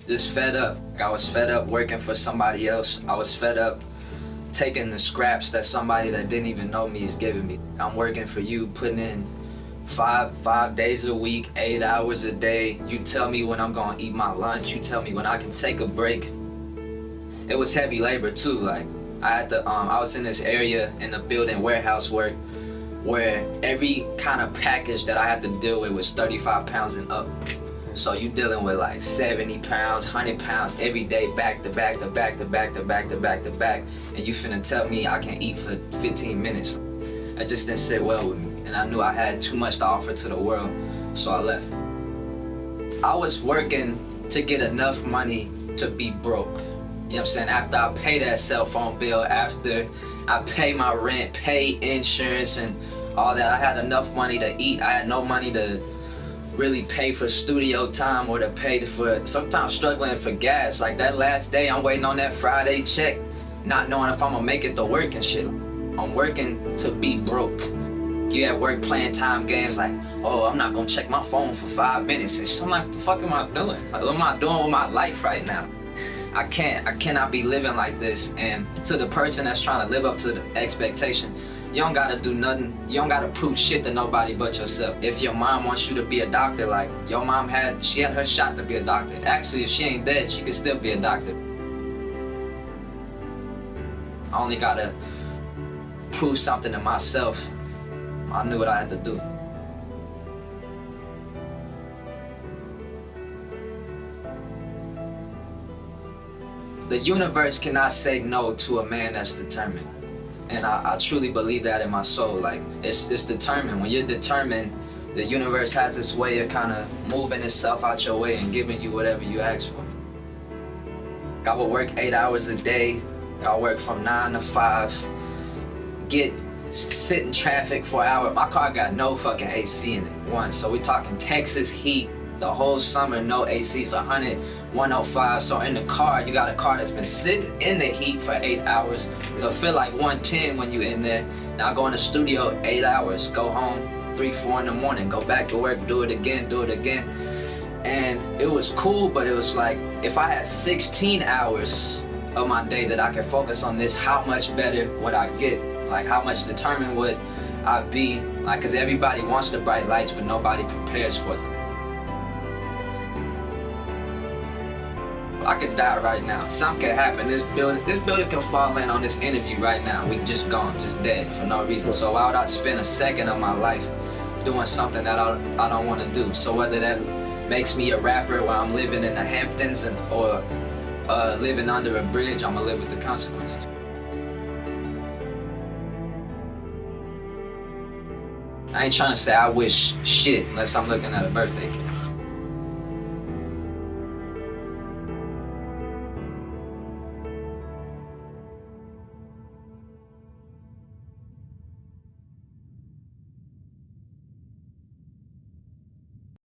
Just fed up. I was fed up working for somebody else. I was fed up taking the scraps that somebody that didn't even know me is giving me. I'm working for you, putting in five days a week, 8 hours a day. You tell me when I'm gonna eat my lunch. You tell me when I can take a break. It was heavy labor too. Like I had to. I was in this area in the building warehouse work, where every kind of package that I had to deal with was 35 pounds and up. So you dealing with like 70 pounds, 100 pounds every day, back to back to back to back to back to back to back, and you finna tell me I can eat for 15 minutes. It just didn't sit well with me, and I knew I had too much to offer to the world, so I left. I was working to get enough money to be broke. You know what I'm saying? After I pay that cell phone bill, after I pay my rent, pay insurance and all that, I had enough money to eat. I had no money to really pay for studio time or to pay for, sometimes struggling for gas. Like that last day, I'm waiting on that Friday check, not knowing if I'm gonna make it to work and shit. I'm working to be broke. You at work playing time games like, oh, I'm not gonna check my phone for 5 minutes. And shit. I'm like, what the fuck am I doing? Like, what am I doing with my life right now? I cannot be living like this. And to the person that's trying to live up to the expectation, you don't gotta do nothing. You don't gotta prove shit to nobody but yourself. If your mom wants you to be a doctor, like your mom had her shot to be a doctor. Actually, if she ain't dead, she could still be a doctor. I only gotta prove something to myself. I knew what I had to do. The universe cannot say no to a man that's determined. And I truly believe that in my soul. Like, it's determined. When you're determined, the universe has this way of kind of moving itself out your way and giving you whatever you ask for. I would work 8 hours a day. I work from 9 to 5. Sit in traffic for an hour. My car got no fucking AC in it, one. So we talking Texas heat. The whole summer, no AC's 100, 105. So in the car, you got a car that's been sitting in the heat for 8 hours. So it feel like 110 when you in there. Now go in the studio 8 hours, go home 3, 4 in the morning, go back to work, do it again. And it was cool, but it was like, if I had 16 hours of my day that I could focus on this, how much better would I get? Like, how much determined would I be? Like, cause everybody wants the bright lights, but nobody prepares for them. I could die right now. Something could happen. This building can fall in on this interview right now. We just gone, just dead for no reason. So why would I spend a second of my life doing something that I don't want to do? So whether that makes me a rapper where I'm living in the Hamptons or living under a bridge, I'm gonna live with the consequences. I ain't trying to say I wish shit unless I'm looking at a birthday cake.